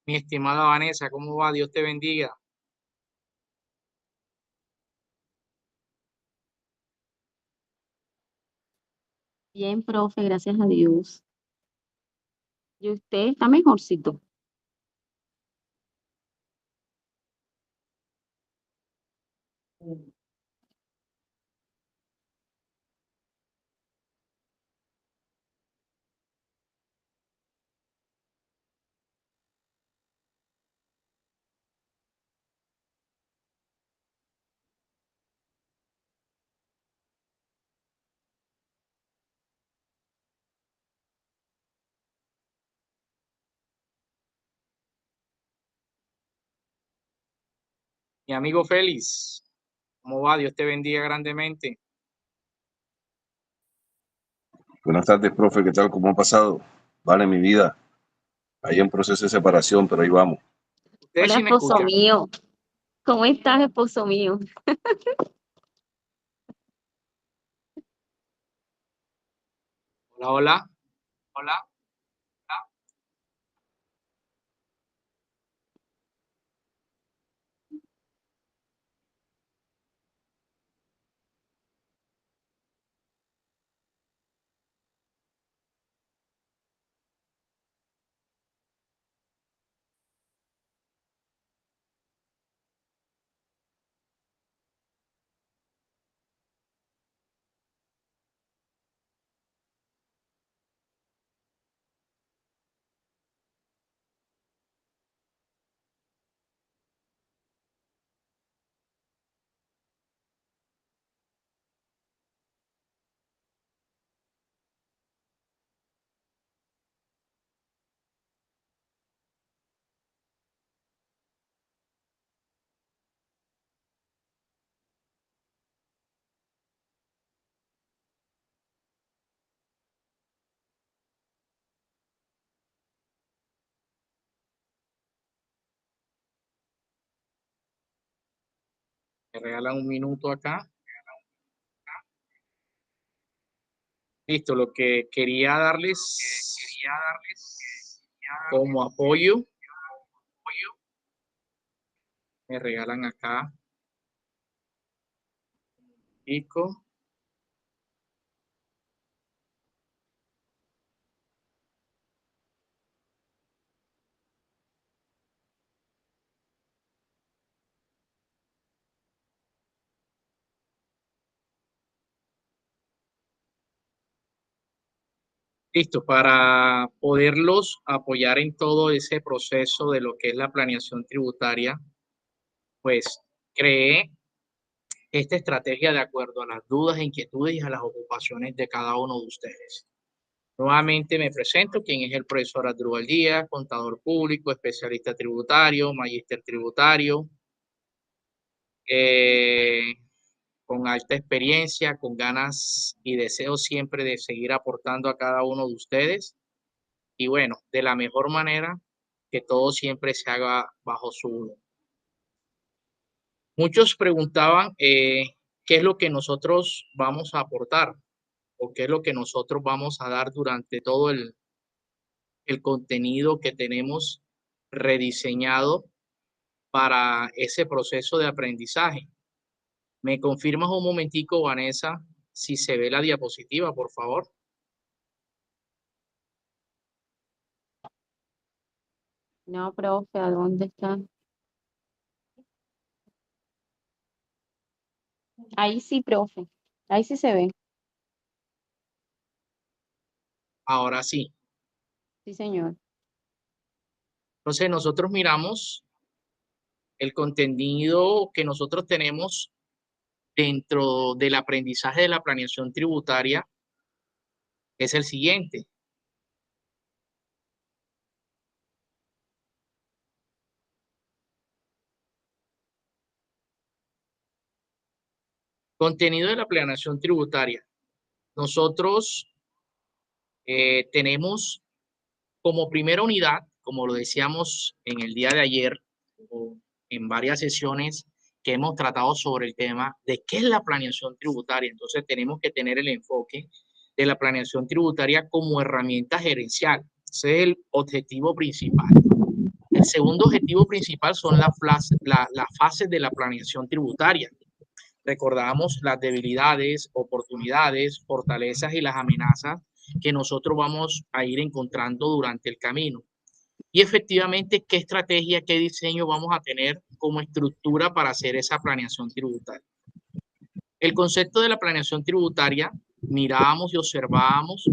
Mi estimada Vanessa, ¿cómo va? Dios te bendiga. Bien, profe, gracias a Dios. ¿Y usted está mejorcito? Mi amigo Félix, ¿cómo va? Dios te bendiga grandemente. Buenas tardes, profe, ¿qué tal? ¿Cómo ha pasado? Vale, mi vida, ahí en proceso de separación, pero ahí vamos. Ustedes Hola, sí me esposo escuchan. mío. ¿Cómo estás, esposo mío? Hola, hola. Hola. Me regalan un minuto acá. Listo, lo que quería darles como apoyo, me regalan acá. Pico. Listo, para poderlos apoyar en todo ese proceso de lo que es la planeación tributaria, pues creé esta estrategia de acuerdo a las dudas, inquietudes y a las ocupaciones de cada uno de ustedes. Nuevamente me presento, quien es el profesor Asdrúbal Díaz, contador público, especialista tributario, magíster tributario, eh, con alta experiencia, con ganas y deseos siempre de seguir aportando a cada uno de ustedes. Y bueno, de la mejor manera, que todo siempre se haga bajo su... Muchos preguntaban qué es lo que nosotros vamos a aportar o qué es lo que nosotros vamos a dar durante todo el contenido que tenemos rediseñado para ese proceso de aprendizaje. ¿Me confirmas un momentico, Vanessa, si se ve la diapositiva, por favor? No, profe, ¿a dónde está? Ahí sí, profe. Ahí sí se ve. Ahora sí. Sí, señor. Entonces nosotros miramos el contenido que nosotros tenemos dentro del aprendizaje de la planeación tributaria, es el siguiente. Contenido de la planeación tributaria. Nosotros tenemos como primera unidad, como lo decíamos en el día de ayer, o en varias sesiones que hemos tratado sobre el tema de qué es la planeación tributaria. Entonces tenemos que tener el enfoque de la planeación tributaria como herramienta gerencial. Ese es el objetivo principal. El segundo objetivo principal son las fases de la planeación tributaria. Recordamos las debilidades, oportunidades, fortalezas y las amenazas que nosotros vamos a ir encontrando durante el camino. Y efectivamente, ¿qué estrategia, qué diseño vamos a tener como estructura para hacer esa planeación tributaria? El concepto de la planeación tributaria, mirábamos y observábamos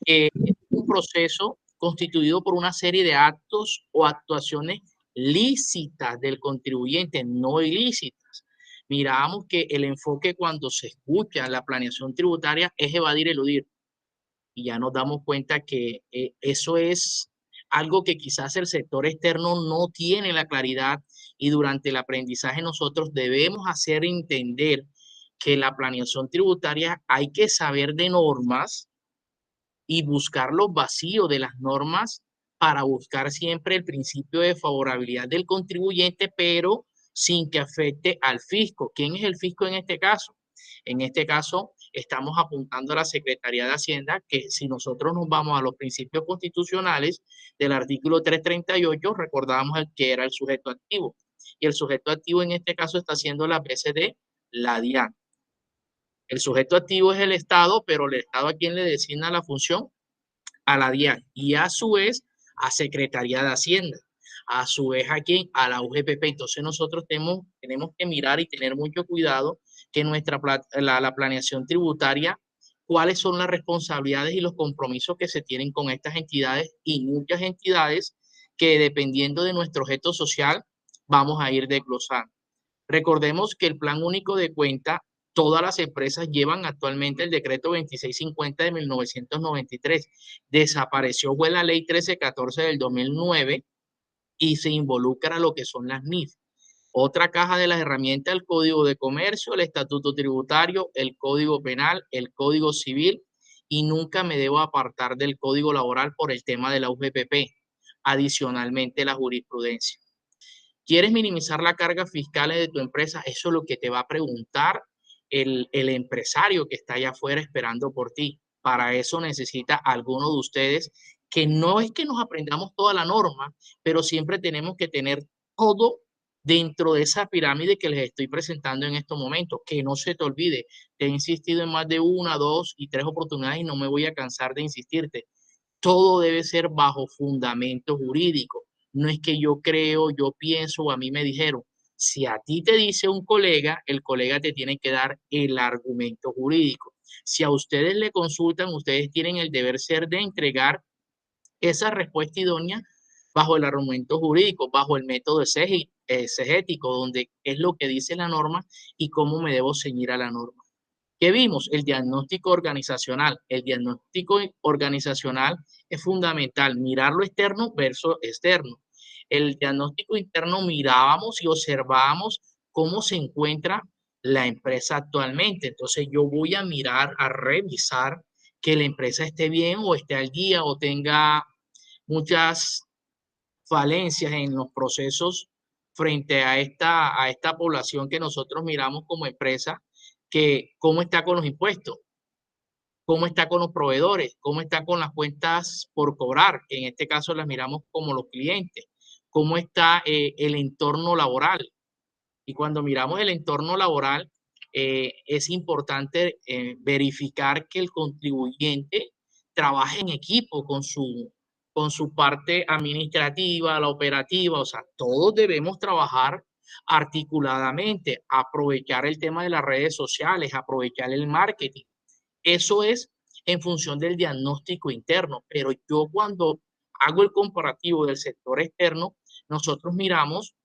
que es un proceso constituido por una serie de actos o actuaciones lícitas del contribuyente, no ilícitas. Mirábamos que el enfoque cuando se escucha la planeación tributaria es evadir, eludir. Y ya nos damos cuenta que eso es algo que quizás el sector externo no tiene la claridad, y durante el aprendizaje nosotros debemos hacer entender que la planeación tributaria hay que saber de normas y buscar los vacíos de las normas para buscar siempre el principio de favorabilidad del contribuyente, pero sin que afecte al fisco. ¿Quién es el fisco en este caso? En este caso, estamos apuntando a la Secretaría de Hacienda, que si nosotros nos vamos a los principios constitucionales del artículo 338, recordábamos que era el sujeto activo. Y el sujeto activo en este caso está haciendo las veces de la DIAN. El sujeto activo es el Estado, pero el Estado, ¿a quién le designa la función? A la DIAN, y a su vez a Secretaría de Hacienda, a su vez a quién, a la UGPP. Entonces nosotros tenemos que mirar y tener mucho cuidado que la planeación tributaria, cuáles son las responsabilidades y los compromisos que se tienen con estas entidades, y muchas entidades que dependiendo de nuestro objeto social vamos a ir desglosando. Recordemos que el Plan Único de Cuenta, todas las empresas llevan actualmente el decreto 2650 de 1993. Desapareció fue la ley 1314 del 2009 y se involucra lo que son las NIF. Otra caja de las herramientas, el Código de Comercio, el Estatuto Tributario, el Código Penal, el Código Civil, y nunca me debo apartar del Código Laboral por el tema de la UGPP. Adicionalmente, la jurisprudencia. ¿Quieres minimizar la carga fiscal de tu empresa? Eso es lo que te va a preguntar el empresario que está allá afuera esperando por ti. Para eso necesita alguno de ustedes, que no es que nos aprendamos toda la norma, pero siempre tenemos que tener todo dentro de esa pirámide que les estoy presentando en estos momentos. Que no se te olvide, te he insistido en más de 1, 2 y 3 oportunidades y no me voy a cansar de insistirte. Todo debe ser bajo fundamento jurídico. No es que yo creo, yo pienso o a mí me dijeron. Si a ti te dice un colega, el colega te tiene que dar el argumento jurídico. Si a ustedes le consultan, ustedes tienen el deber ser de entregar esa respuesta idónea bajo el argumento jurídico, bajo el método exegético, donde es lo que dice la norma y cómo me debo ceñir a la norma. ¿Qué vimos? El diagnóstico organizacional. El diagnóstico organizacional es fundamental, mirar lo externo versus externo. El diagnóstico interno, mirábamos y observábamos cómo se encuentra la empresa actualmente. Entonces yo voy a mirar, a revisar que la empresa esté bien o esté al día o tenga muchas falencias en los procesos frente a esta población que nosotros miramos como empresa, que cómo está con los impuestos, cómo está con los proveedores, cómo está con las cuentas por cobrar, que en este caso las miramos como los clientes, cómo está el entorno laboral. Y cuando miramos el entorno laboral, es importante verificar que el contribuyente trabaje en equipo con su parte administrativa, la operativa. O sea, todos debemos trabajar articuladamente, aprovechar el tema de las redes sociales, aprovechar el marketing. Eso es en función del diagnóstico interno, pero yo cuando hago el comparativo del sector externo, nosotros miramos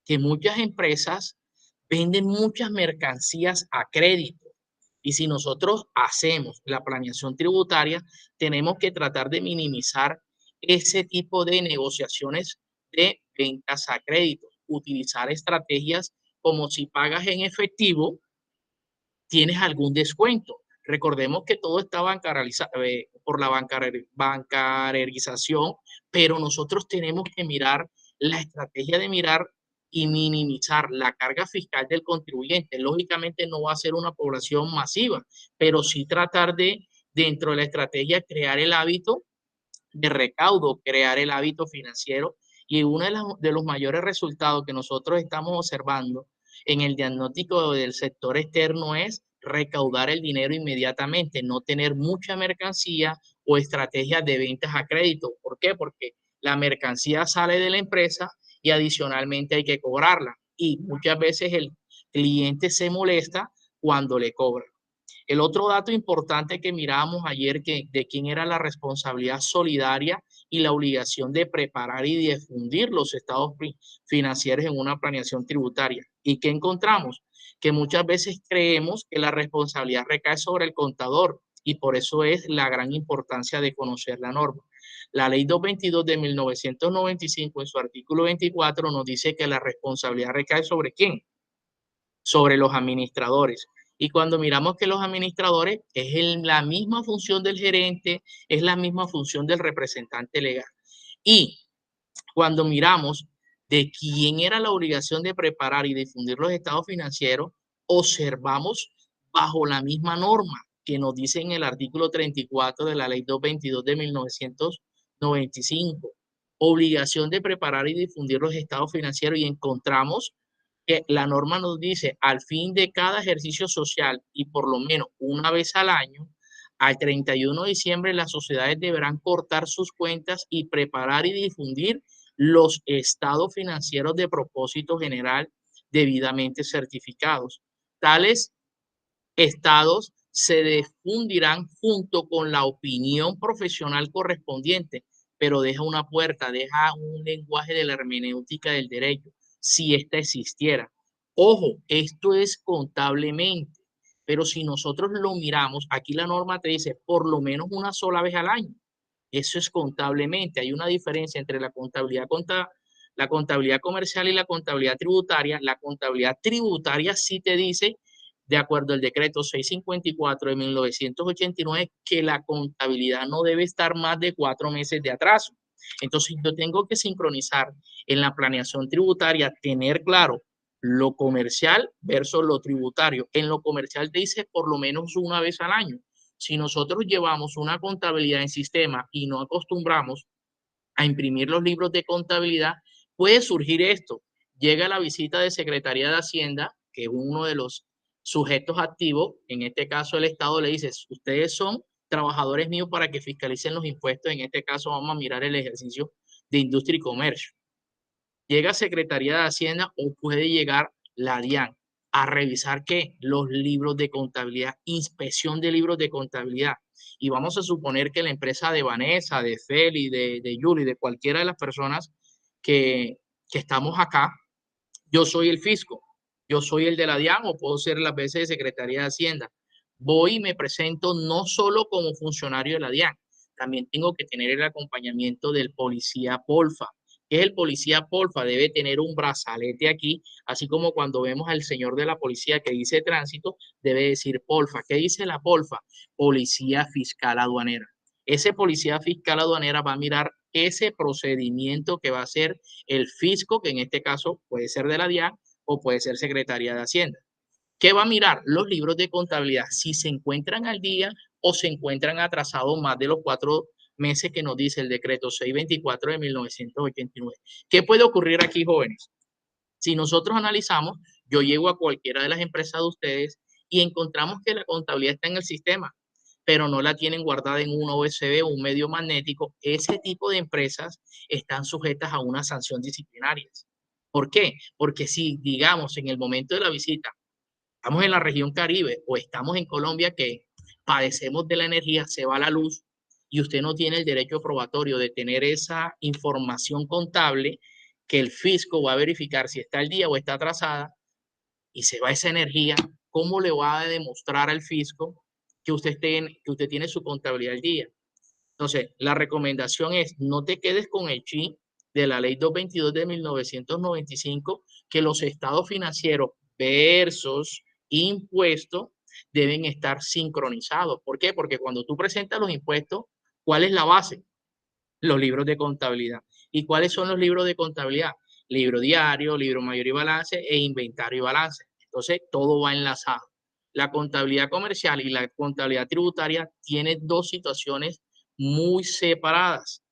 que muchas empresas venden muchas mercancías a crédito. Y si nosotros hacemos la planeación tributaria, tenemos que tratar de minimizar ese tipo de negociaciones de ventas a crédito. Utilizar estrategias como si pagas en efectivo, tienes algún descuento. Recordemos que todo está bancarizado por la bancarización, pero nosotros tenemos que mirar la estrategia de mirar y minimizar la carga fiscal del contribuyente. Lógicamente no va a ser una población masiva, pero sí tratar de, dentro de la estrategia, crear el hábito de recaudo, crear el hábito financiero Y uno de los mayores resultados que nosotros estamos observando en el diagnóstico del sector externo es recaudar el dinero inmediatamente, no tener mucha mercancía o estrategias de ventas a crédito. ¿Por qué? Porque la mercancía sale de la empresa y adicionalmente hay que cobrarla. Y muchas veces el cliente se molesta cuando le cobra. El otro dato importante que mirábamos ayer, que de quién era la responsabilidad solidaria y la obligación de preparar y difundir los estados financieros en una planeación tributaria. ¿Y qué encontramos? Que muchas veces creemos que la responsabilidad recae sobre el contador y por eso es la gran importancia de conocer la norma. La ley 222 de 1995 en su artículo 24 nos dice que la responsabilidad recae sobre ¿quién? Sobre los administradores. Y cuando miramos que los administradores es la misma función del gerente, es la misma función del representante legal. Y cuando miramos de quién era la obligación de preparar y difundir los estados financieros, observamos bajo la misma norma que nos dice en el artículo 34 de la ley 222 de 1995, obligación de preparar y difundir los estados financieros, y encontramos que la norma nos dice al fin de cada ejercicio social y por lo menos una vez al año, al 31 de diciembre las sociedades deberán cortar sus cuentas y preparar y difundir los estados financieros de propósito general debidamente certificados. Tales estados se difundirán junto con la opinión profesional correspondiente, pero deja una puerta, deja un lenguaje de la hermenéutica del derecho, si ésta existiera. Ojo, esto es contablemente, pero si nosotros lo miramos, aquí la norma te dice por lo menos una sola vez al año. Eso es contablemente. Hay una diferencia entre la contabilidad comercial y la contabilidad tributaria. La contabilidad tributaria sí te dice, de acuerdo al decreto 654 de 1989, que la contabilidad no debe estar más de 4 meses de atraso. Entonces yo tengo que sincronizar en la planeación tributaria, tener claro lo comercial versus lo tributario. En lo comercial te dice por lo menos una vez al año. Si nosotros llevamos una contabilidad en sistema y no acostumbramos a imprimir los libros de contabilidad, puede surgir esto. Llega la visita de Secretaría de Hacienda, que es uno de los sujetos activos, en este caso el Estado le dice, ustedes son trabajadores míos para que fiscalicen los impuestos, en este caso vamos a mirar el ejercicio de industria y comercio. Llega Secretaría de Hacienda o puede llegar la DIAN a revisar ¿qué? Los libros de contabilidad, inspección de libros de contabilidad. Y vamos a suponer que la empresa de Vanessa, de Feli, de Yuli, de cualquiera de las personas que estamos acá, yo soy el fisco, yo soy el de la DIAN o puedo ser las veces de Secretaría de Hacienda. Voy y me presento no solo como funcionario de la DIAN, también tengo que tener el acompañamiento del policía Polfa. ¿Qué es el policía Polfa? Debe tener un brazalete aquí, así como cuando vemos al señor de la policía que dice tránsito, debe decir Polfa. ¿Qué dice la Polfa? Policía Fiscal Aduanera. Ese policía fiscal aduanera va a mirar ese procedimiento que va a hacer el fisco, que en este caso puede ser de la DIAN o puede ser Secretaría de Hacienda. ¿Qué va a mirar? Los libros de contabilidad, si se encuentran al día o se encuentran atrasados más de los 4 meses que nos dice el decreto 624 de 1989. ¿Qué puede ocurrir aquí, jóvenes? Si nosotros analizamos, yo llego a cualquiera de las empresas de ustedes y encontramos que la contabilidad está en el sistema, pero no la tienen guardada en un USB o un medio magnético. Ese tipo de empresas están sujetas a una sanción disciplinaria. ¿Por qué? Porque si, digamos, en el momento de la visita, estamos en la región Caribe o estamos en Colombia que padecemos de la energía, se va la luz y usted no tiene el derecho probatorio de tener esa información contable que el fisco va a verificar si está al día o está atrasada y se va esa energía, ¿cómo le va a demostrar al fisco que usted tiene su contabilidad al día? Entonces, la recomendación es no te quedes con el chip de la ley 222 de 1995, que los estados financieros versus impuestos deben estar sincronizados. ¿Por qué? Porque cuando tú presentas los impuestos, ¿cuál es la base? Los libros de contabilidad. ¿Y cuáles son los libros de contabilidad? Libro diario, libro mayor y balance e inventario y balance. Entonces, todo va enlazado. La contabilidad comercial y la contabilidad tributaria tienen dos situaciones muy separadas.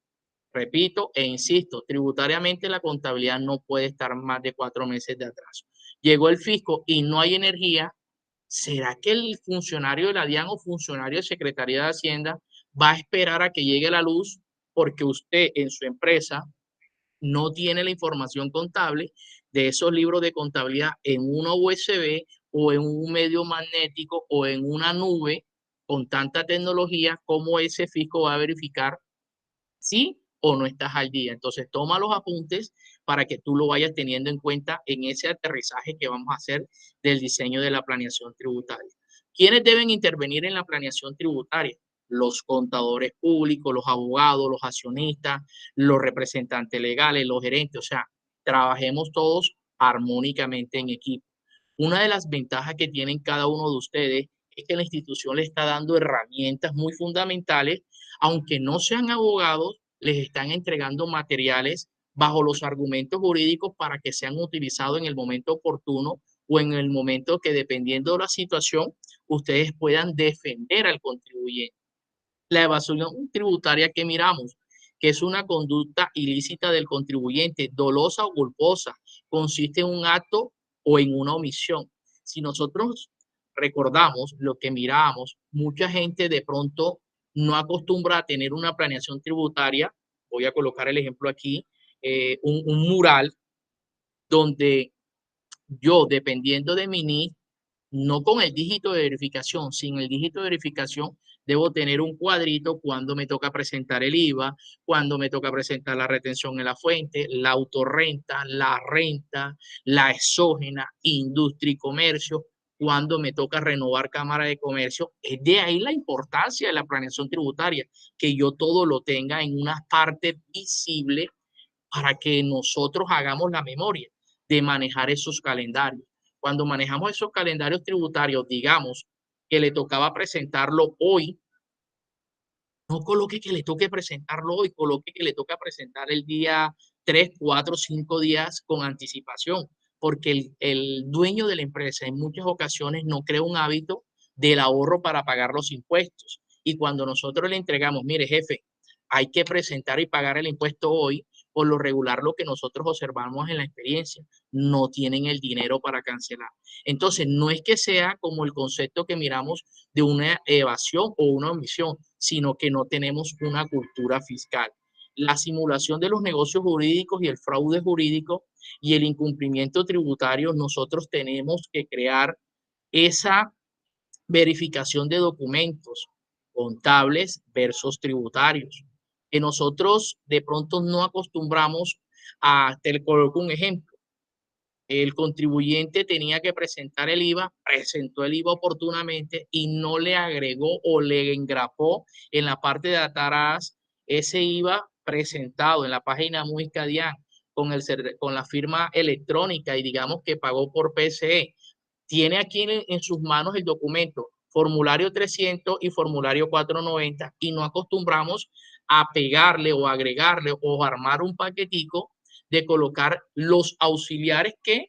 Repito e insisto, tributariamente la contabilidad no puede estar más de 4 meses de atraso. Llegó el fisco y no hay energía. ¿Será que el funcionario de la DIAN o funcionario de Secretaría de Hacienda va a esperar a que llegue la luz porque usted en su empresa no tiene la información contable de esos libros de contabilidad en una USB o en un medio magnético o en una nube con tanta tecnología? ¿Cómo ese fisco va a verificar sí o no estás al día? Entonces toma los apuntes para que tú lo vayas teniendo en cuenta en ese aterrizaje que vamos a hacer del diseño de la planeación tributaria. ¿Quiénes deben intervenir en la planeación tributaria? Los contadores públicos, los abogados, los accionistas, los representantes legales, los gerentes. O sea, trabajemos todos armónicamente en equipo. Una de las ventajas que tienen cada uno de ustedes es que la institución le está dando herramientas muy fundamentales. Aunque no sean abogados, les están entregando materiales bajo los argumentos jurídicos para que sean utilizados en el momento oportuno o en el momento que, dependiendo de la situación, ustedes puedan defender al contribuyente. La evasión tributaria que miramos, que es una conducta ilícita del contribuyente, dolosa o culposa, consiste en un acto o en una omisión. Si nosotros recordamos lo que miramos, mucha gente de pronto no acostumbra a tener una planeación tributaria. Voy a colocar el ejemplo aquí, un mural donde yo, dependiendo de mi NIF, no con el dígito de verificación, sin el dígito de verificación, debo tener un cuadrito cuando me toca presentar el IVA, cuando me toca presentar la retención en la fuente, la autorrenta, la renta, la exógena, industria y comercio, cuando me toca renovar Cámara de Comercio. Es de ahí la importancia de la planeación tributaria, que yo todo lo tenga en una parte visible para que nosotros hagamos la memoria de manejar esos calendarios. Cuando manejamos esos calendarios tributarios, digamos que le tocaba presentarlo hoy, no coloque que le toque presentarlo hoy, coloque que le toca presentar el día 3, 4, 5 días con anticipación, porque el dueño de la empresa en muchas ocasiones no crea un hábito del ahorro para pagar los impuestos. Y cuando nosotros le entregamos, mire jefe, hay que presentar y pagar el impuesto hoy, por lo regular lo que nosotros observamos en la experiencia, no tienen el dinero para cancelar. Entonces, no es que sea como el concepto que miramos de una evasión o una omisión, sino que no tenemos una cultura fiscal. La simulación de los negocios jurídicos y el fraude jurídico y el incumplimiento tributario, nosotros tenemos que crear esa verificación de documentos contables versus tributarios, que nosotros de pronto no acostumbramos a. Te coloco un ejemplo. El contribuyente tenía que presentar el IVA, presentó el IVA oportunamente y no le agregó o le engrapó en la parte de atrás ese IVA presentado en la página Mujica DIAN con la firma electrónica y digamos que pagó por PSE. Tiene aquí en sus manos el documento, formulario 300 y formulario 490, y no acostumbramos a pegarle o agregarle o armar un paquetico de colocar los auxiliares que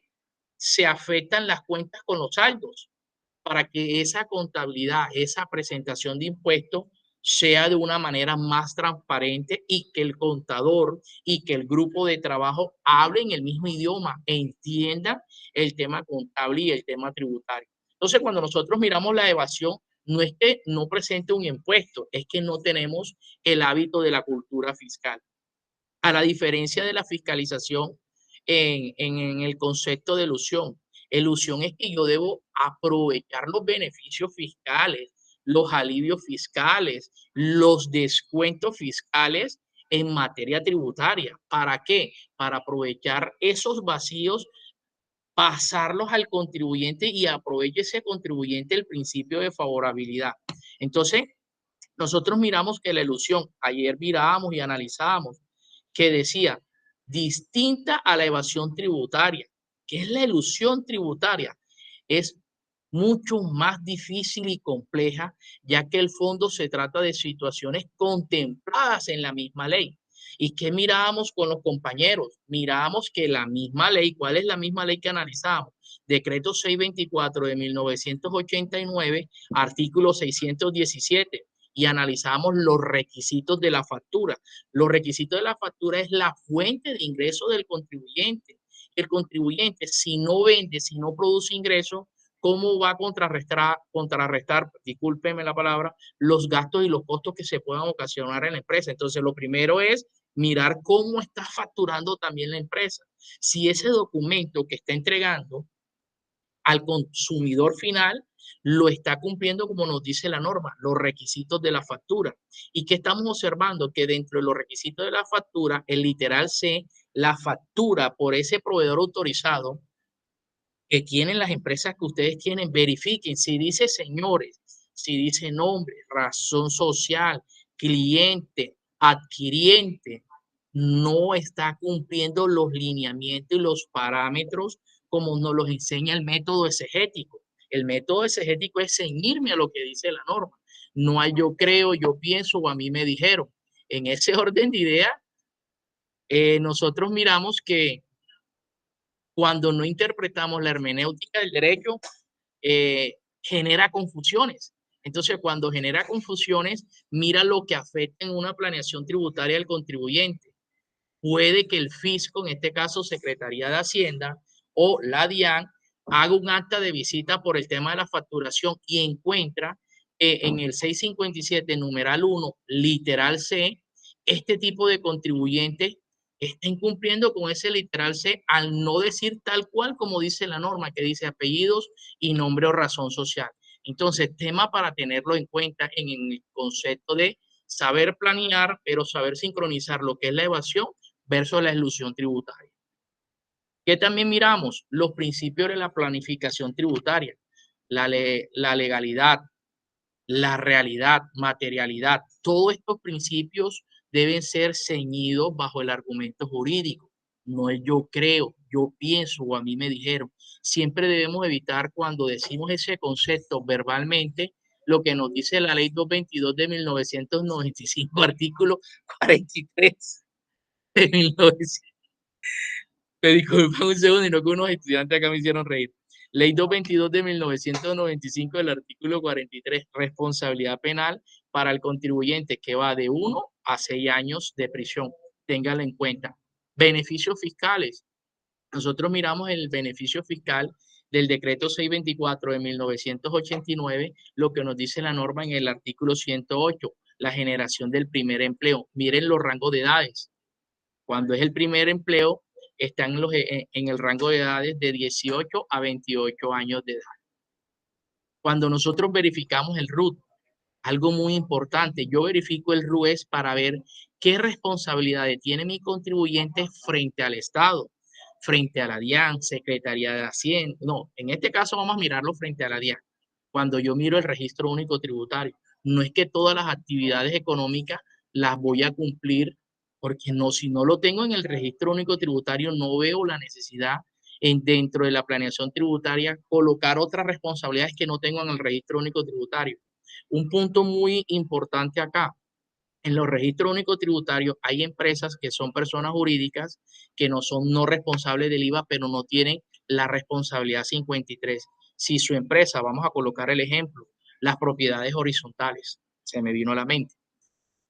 se afectan las cuentas con los saldos para que esa contabilidad, esa presentación de impuestos sea de una manera más transparente y que el contador y que el grupo de trabajo hablen el mismo idioma e entiendan el tema contable y el tema tributario. Entonces, cuando nosotros miramos la evasión, no es que no presente un impuesto, es que no tenemos el hábito de la cultura fiscal. A la diferencia de la fiscalización en el concepto de elusión. Elusión es que yo debo aprovechar los beneficios fiscales, los alivios fiscales, los descuentos fiscales en materia tributaria. ¿Para qué? Para aprovechar esos vacíos, pasarlos al contribuyente y aproveche ese contribuyente el principio de favorabilidad. Entonces, nosotros miramos que la elusión, ayer mirábamos y analizábamos, que decía, distinta a la evasión tributaria. ¿Qué es la elusión tributaria? Es mucho más difícil y compleja, ya que el fondo se trata de situaciones contempladas en la misma ley. ¿Y qué mirábamos con los compañeros? Mirábamos que la misma ley, ¿cuál es la misma ley que analizamos? Decreto 624 de 1989, artículo 617, y analizamos los requisitos de la factura. Los requisitos de la factura es la fuente de ingreso del contribuyente. El contribuyente, si no vende, si no produce ingresos, ¿cómo va a contrarrestar, discúlpeme la palabra, los gastos y los costos que se puedan ocasionar en la empresa? Entonces, lo primero es mirar cómo está facturando también la empresa. Si ese documento que está entregando al consumidor final lo está cumpliendo como nos dice la norma, los requisitos de la factura. ¿Y qué estamos observando? Que dentro de los requisitos de la factura, el literal C, la factura por ese proveedor autorizado que tienen las empresas que ustedes tienen, verifiquen si dice señores, si dice nombre, razón social, cliente, adquiriente, no está cumpliendo los lineamientos y los parámetros como nos los enseña el método exegético. El método exegético es ceñirme a lo que dice la norma. No hay yo creo, yo pienso o a mí me dijeron. En ese orden de ideas, nosotros miramos que cuando no interpretamos la hermenéutica del derecho, genera confusiones. Entonces, cuando genera confusiones, mira lo que afecta en una planeación tributaria del contribuyente. Puede que el fisco, en este caso Secretaría de Hacienda o la DIAN, haga un acta de visita por el tema de la facturación y encuentra en el 657, numeral 1, literal C, este tipo de contribuyentes está incumpliendo con ese literal C al no decir tal cual como dice la norma, que dice apellidos y nombre o razón social. Entonces, tema para tenerlo en cuenta en el concepto de saber planear, pero saber sincronizar lo que es la evasión versus la elusión tributaria. ¿Qué también miramos? Los principios de la planificación tributaria, la legalidad, la realidad, materialidad. Todos estos principios deben ser ceñidos bajo el argumento jurídico. No es yo creo, yo pienso o a mí me dijeron. Siempre debemos evitar cuando decimos ese concepto verbalmente lo que nos dice la ley 222 de 1995, artículo 43 de 1900. Me disculpa un segundo, y no que unos estudiantes acá me hicieron reír. Ley 222 de 1995 del artículo 43, responsabilidad penal para el contribuyente que va de 1 a 6 años de prisión. Téngala en cuenta. Beneficios fiscales. Nosotros miramos el beneficio fiscal del decreto 624 de 1989, lo que nos dice la norma en el artículo 108, la generación del primer empleo. Miren los rangos de edades. Cuando es el primer empleo, están en el rango de edades de 18 a 28 años de edad. Cuando nosotros verificamos el RUT, algo muy importante, yo verifico el RUT es para ver qué responsabilidades tiene mi contribuyente frente al Estado, frente a la DIAN, Secretaría de Hacienda. No, en este caso vamos a mirarlo frente a la DIAN. Cuando yo miro el registro único tributario, no es que todas las actividades económicas las voy a cumplir, porque no, si no lo tengo en el registro único tributario, no veo la necesidad dentro de la planeación tributaria colocar otras responsabilidades que no tengo en el registro único tributario. Un punto muy importante acá, en los registros únicos tributarios hay empresas que son personas jurídicas que no son no responsables del IVA, pero no tienen la responsabilidad 53. Si su empresa, vamos a colocar el ejemplo, las propiedades horizontales, se me vino a la mente.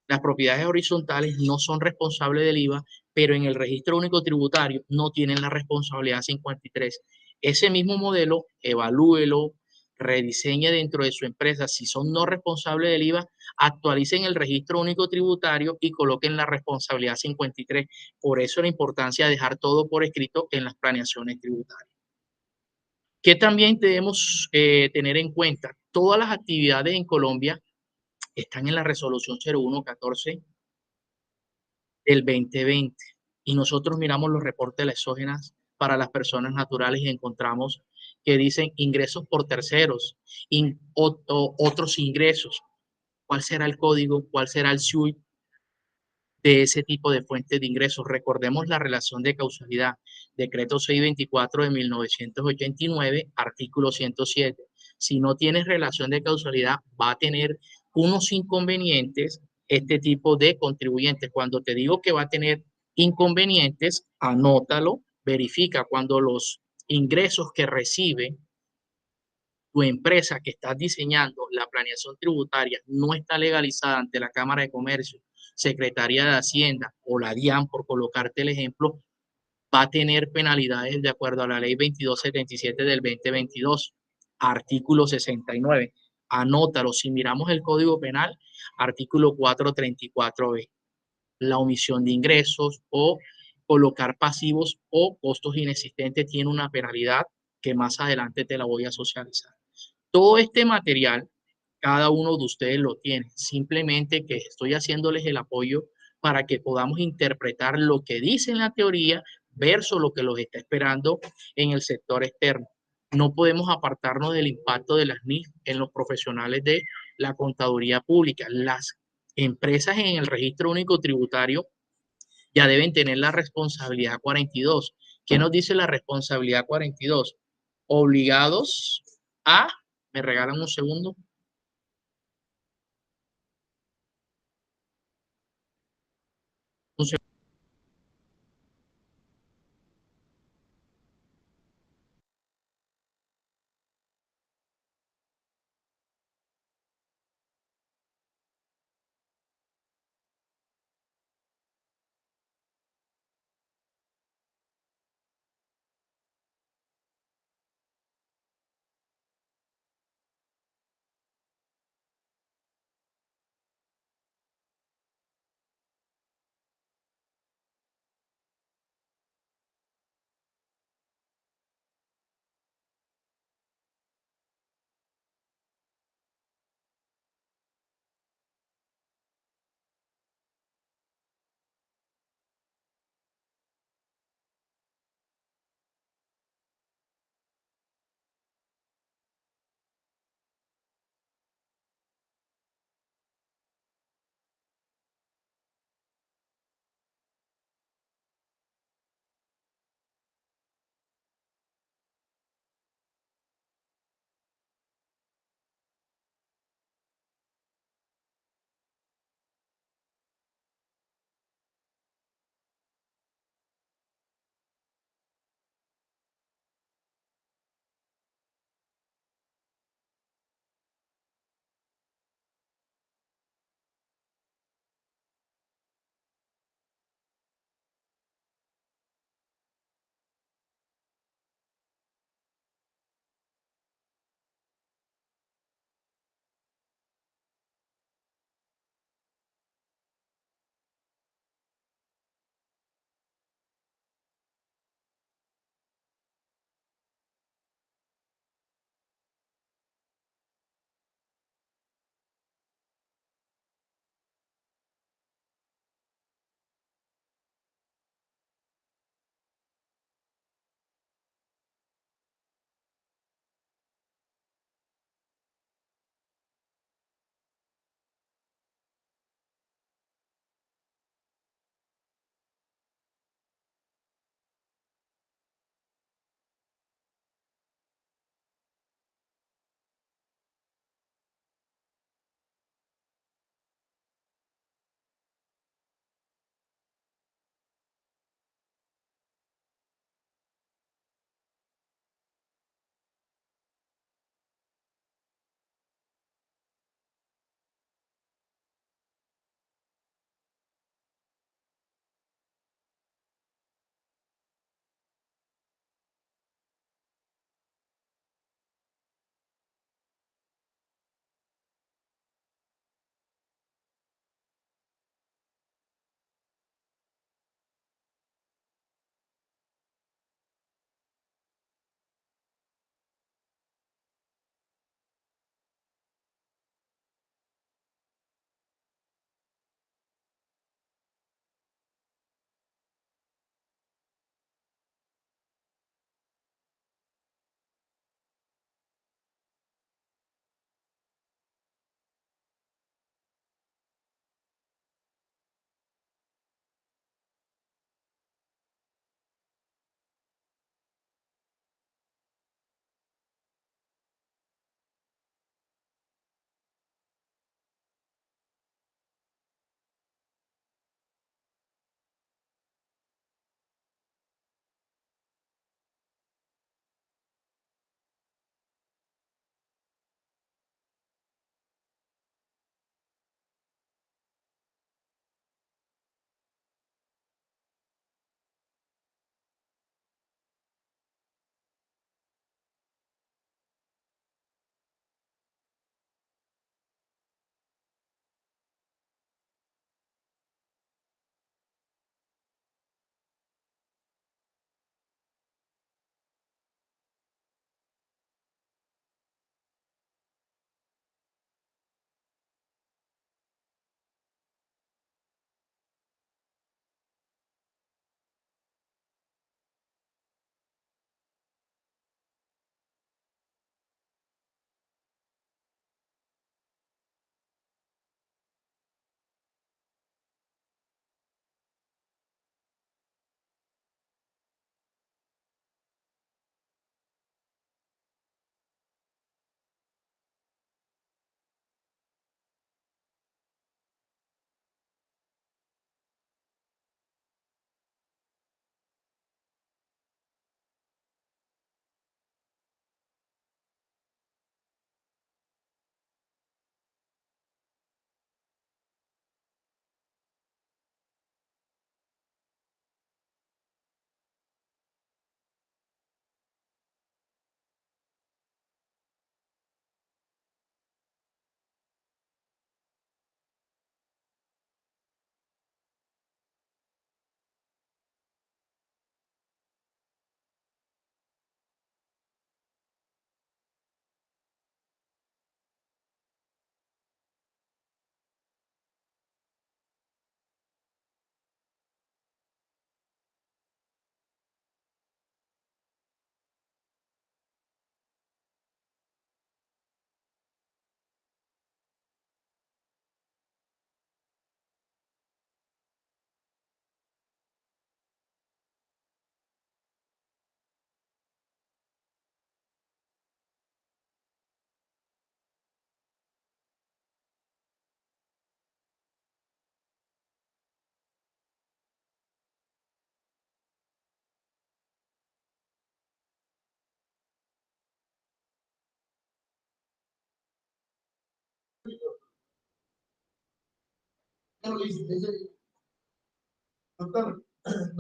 Las propiedades horizontales no son responsables del IVA, pero en el registro único tributario no tienen la responsabilidad 53. Ese mismo modelo, evalúelo, rediseñe dentro de su empresa. Si son no responsables del IVA, actualicen el registro único tributario y coloquen la responsabilidad 53. Por eso la importancia de dejar todo por escrito en las planeaciones tributarias. ¿Qué también debemos tener en cuenta? Todas las actividades en Colombia están en la resolución 0114 del 2020 y nosotros miramos los reportes de las exógenas para las personas naturales y encontramos que dicen ingresos por terceros, otros ingresos. ¿Cuál será el código? ¿Cuál será el SUIT de ese tipo de fuentes de ingresos? Recordemos la relación de causalidad, decreto 624 de 1989, artículo 107. Si no tienes relación de causalidad, va a tener unos inconvenientes este tipo de contribuyentes. Cuando te digo que va a tener inconvenientes, anótalo, verifica cuando los ingresos que recibe tu empresa que estás diseñando la planeación tributaria no está legalizada ante la Cámara de Comercio, Secretaría de Hacienda o la DIAN, por colocarte el ejemplo, va a tener penalidades de acuerdo a la ley 2277 del 2022, artículo 69. Anótalo, si miramos el Código Penal, artículo 434b, la omisión de ingresos o colocar pasivos o costos inexistentes tiene una penalidad que más adelante te la voy a socializar. Todo este material, cada uno de ustedes lo tiene, simplemente que estoy haciéndoles el apoyo para que podamos interpretar lo que dice en la teoría versus lo que los está esperando en el sector externo. No podemos apartarnos del impacto de las NIF en los profesionales de la contaduría pública. Las empresas en el registro único tributario ya deben tener la responsabilidad 42. ¿Qué nos dice la responsabilidad 42? Obligados a, ¿me regalan un segundo? Un segundo.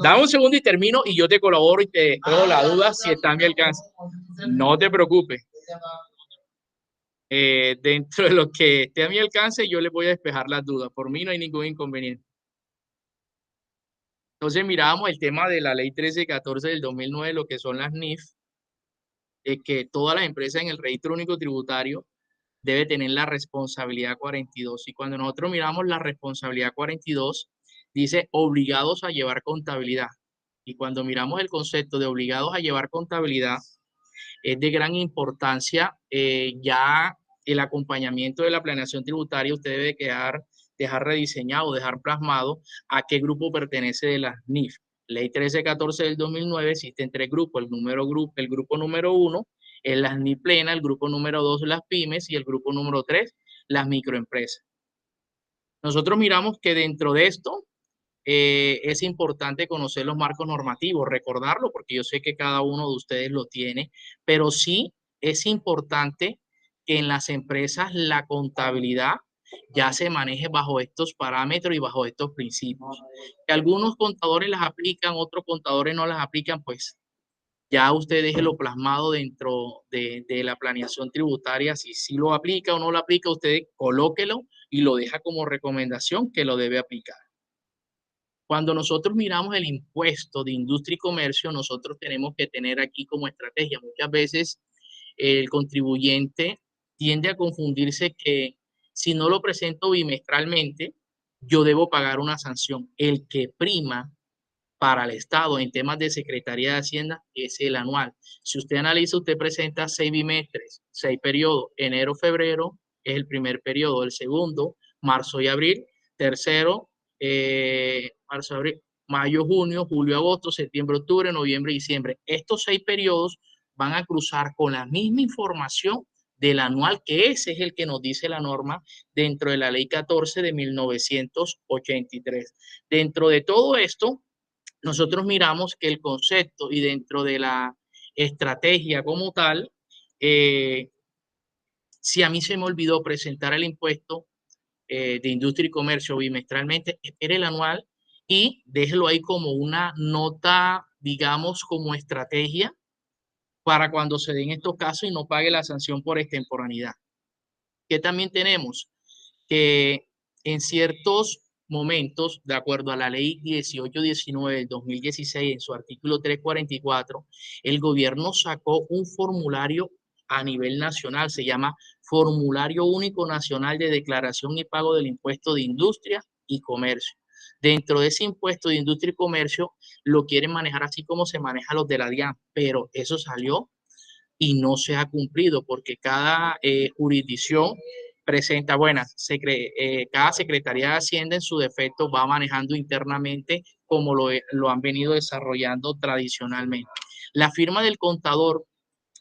Dame un segundo y termino y yo te colaboro y te despejo la duda si está a mi alcance. No te preocupes. Dentro de lo que esté a mi alcance, yo les voy a despejar las dudas. Por mí no hay ningún inconveniente. Entonces mirábamos el tema de la ley 1314 del 2009, lo que son las NIF, que todas las empresas en el registro único tributario debe tener la responsabilidad 42. Y cuando nosotros miramos la responsabilidad 42, dice obligados a llevar contabilidad. Y cuando miramos el concepto de obligados a llevar contabilidad, es de gran importancia ya el acompañamiento de la planeación tributaria. Usted debe dejar rediseñado, dejar plasmado a qué grupo pertenece de las NIF. Ley 1314 del 2009 existen tres grupos. El grupo número 1 es las NIF plena, el grupo número 2 las pymes y el grupo número 3 las microempresas. Nosotros miramos que dentro de esto es importante conocer los marcos normativos, recordarlo, porque yo sé que cada uno de ustedes lo tiene, pero sí es importante que en las empresas la contabilidad ya se maneje bajo estos parámetros y bajo estos principios. Que algunos contadores las aplican, otros contadores no las aplican, pues ya usted déjelo plasmado dentro de la planeación tributaria. Si lo aplica o no lo aplica, usted colóquelo y lo deja como recomendación que lo debe aplicar. Cuando nosotros miramos el impuesto de industria y comercio, nosotros tenemos que tener aquí como estrategia. Muchas veces el contribuyente tiende a confundirse que si no lo presento bimestralmente, yo debo pagar una sanción. El que prima para el Estado en temas de Secretaría de Hacienda es el anual. Si usted analiza, usted presenta 6 bimestres, 6 periodos. Enero, febrero es el primer periodo. El segundo, marzo y abril. Tercero, marzo, abril, mayo, junio, julio, agosto, septiembre, octubre, noviembre, diciembre. Estos 6 periodos van a cruzar con la misma información del anual, que ese es el que nos dice la norma dentro de la ley 14 de 1983. Dentro de todo esto, nosotros miramos que el concepto y dentro de la estrategia como tal, si a mí se me olvidó presentar el impuesto de industria y comercio bimestralmente, espere el anual y déjelo ahí como una nota, digamos, como estrategia para cuando se den estos casos y no pague la sanción por extemporaneidad. ¿Qué también tenemos? Que en ciertos momentos, de acuerdo a la ley 1819 del 2016, en su artículo 344, el gobierno sacó un formulario a nivel nacional, se llama Formulario Único Nacional de Declaración y Pago del Impuesto de Industria y Comercio. Dentro de ese impuesto de industria y comercio lo quieren manejar así como se maneja los de la DIAN, pero eso salió y no se ha cumplido porque cada jurisdicción presenta, cada Secretaría de Hacienda en su defecto va manejando internamente como lo han venido desarrollando tradicionalmente. La firma del contador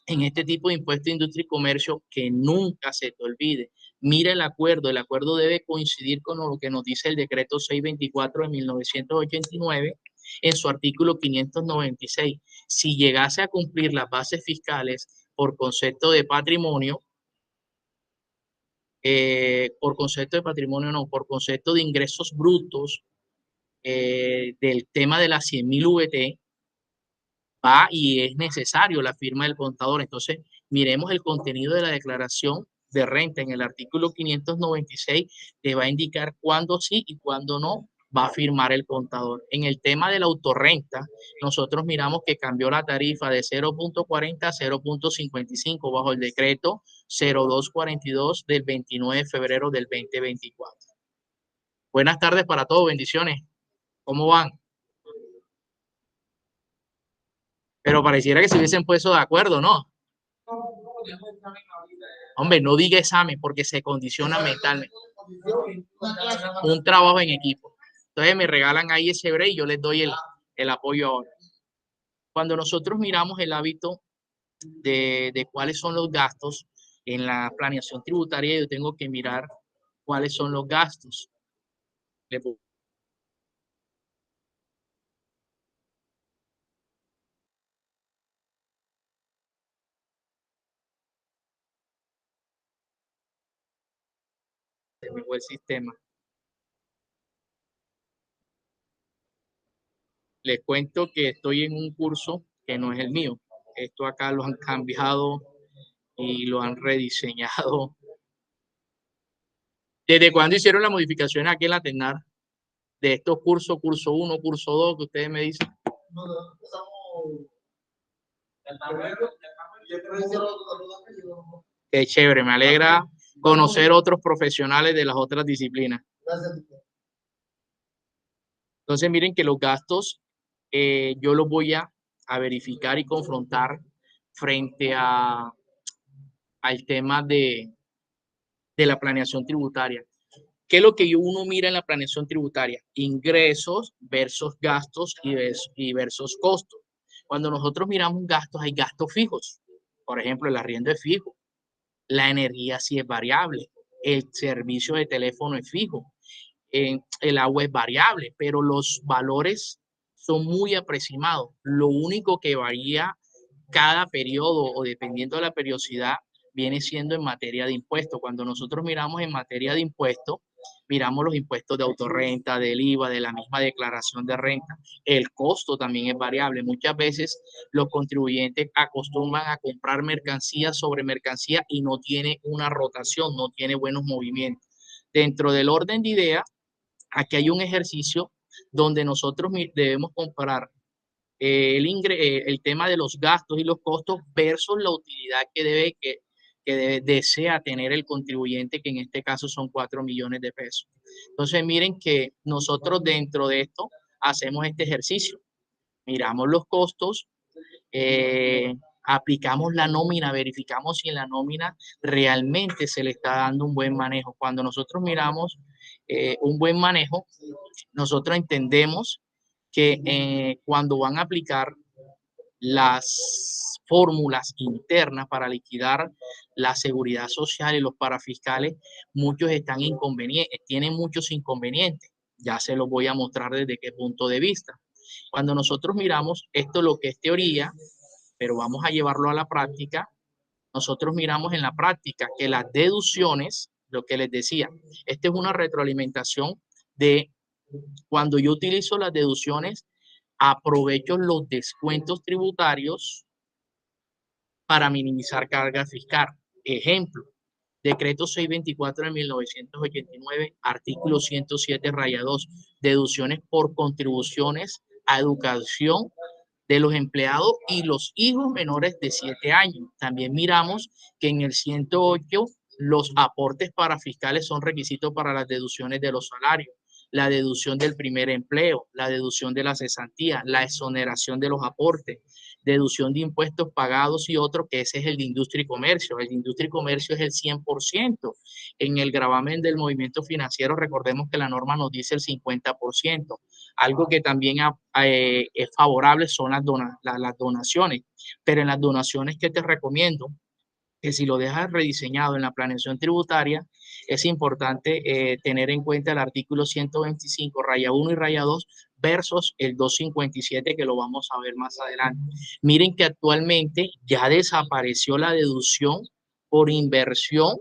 en este tipo de impuesto de industria y comercio, que nunca se te olvide. Mira el acuerdo debe coincidir con lo que nos dice el decreto 624 de 1989 en su artículo 596. Si llegase a cumplir las bases fiscales por concepto de patrimonio, por concepto de ingresos brutos del tema de las 100.000 VT, va y es necesario la firma del contador. Entonces, miremos el contenido de la declaración de renta en el artículo 596, te va a indicar cuándo sí y cuándo no va a firmar el contador. En el tema de la autorrenta, nosotros miramos que cambió la tarifa de 0.40 a 0.55 bajo el decreto 0242 del 29 de febrero del 2024. Buenas tardes para todos, bendiciones. ¿Cómo van? Pero pareciera que se hubiesen puesto de acuerdo, ¿no? Hombre, no diga examen porque se condiciona mentalmente. Un trabajo en equipo. Entonces me regalan ahí ese break y yo les doy el apoyo ahora. Cuando nosotros miramos el hábito de cuáles son los gastos en la planeación tributaria, yo tengo que mirar cuáles son los gastos. Se me fue el sistema. Les cuento que estoy en un curso que no es el mío. Esto acá lo han cambiado y lo han rediseñado. ¿Desde cuándo hicieron las modificaciones aquí en la TECNAR? De estos cursos, curso 1, curso 2, que ustedes me dicen. Qué chévere, me alegra conocer otros profesionales de las otras disciplinas. Entonces, miren que los gastos yo los voy a verificar y confrontar frente al tema de la planeación tributaria. ¿Qué es lo que uno mira en la planeación tributaria? Ingresos versus gastos y versus costos. Cuando nosotros miramos gastos, hay gastos fijos. Por ejemplo, el arriendo es fijo. La energía sí es variable. El servicio de teléfono es fijo. El agua es variable, pero los valores son muy aproximados. Lo único que varía cada periodo o dependiendo de la periodicidad viene siendo en materia de impuestos. Cuando nosotros miramos en materia de impuestos, miramos los impuestos de autorrenta, del IVA, de la misma declaración de renta. El costo también es variable. Muchas veces los contribuyentes acostumbran a comprar mercancía sobre mercancía y no tiene una rotación, no tiene buenos movimientos. Dentro del orden de ideas, aquí hay un ejercicio donde nosotros debemos comparar el tema de los gastos y los costos versus la utilidad que desea tener el contribuyente, que en este caso son 4 millones de pesos. Entonces, miren que nosotros dentro de esto hacemos este ejercicio. Miramos los costos, aplicamos la nómina, verificamos si en la nómina realmente se le está dando un buen manejo. Cuando nosotros miramos un buen manejo, nosotros entendemos que cuando van a aplicar las fórmulas internas para liquidar la seguridad social y los parafiscales, muchos están inconvenientes, tienen muchos inconvenientes. Ya se los voy a mostrar desde qué punto de vista. Cuando nosotros miramos esto, lo que es teoría, pero vamos a llevarlo a la práctica, nosotros miramos en la práctica que las deducciones, lo que les decía, esta es una retroalimentación de cuando yo utilizo las deducciones, aprovecho los descuentos tributarios para minimizar carga fiscal. Ejemplo, decreto 624 de 1989, artículo 107, raya 2, deducciones por contribuciones a educación de los empleados y los hijos menores de 7 años. También miramos que en el 108 los aportes parafiscales son requisitos para las deducciones de los salarios, la deducción del primer empleo, la deducción de la cesantía, la exoneración de los aportes, deducción de impuestos pagados y otro, que ese es el de industria y comercio. El de industria y comercio es el 100%. En el gravamen del movimiento financiero, recordemos que la norma nos dice el 50%. Algo que también es favorable son las donaciones, pero en las donaciones que te recomiendo, que si lo dejas rediseñado en la planeación tributaria, es importante tener en cuenta el artículo 125, raya 1 y raya 2, versus el 257, que lo vamos a ver más adelante. Miren que actualmente ya desapareció la deducción por inversión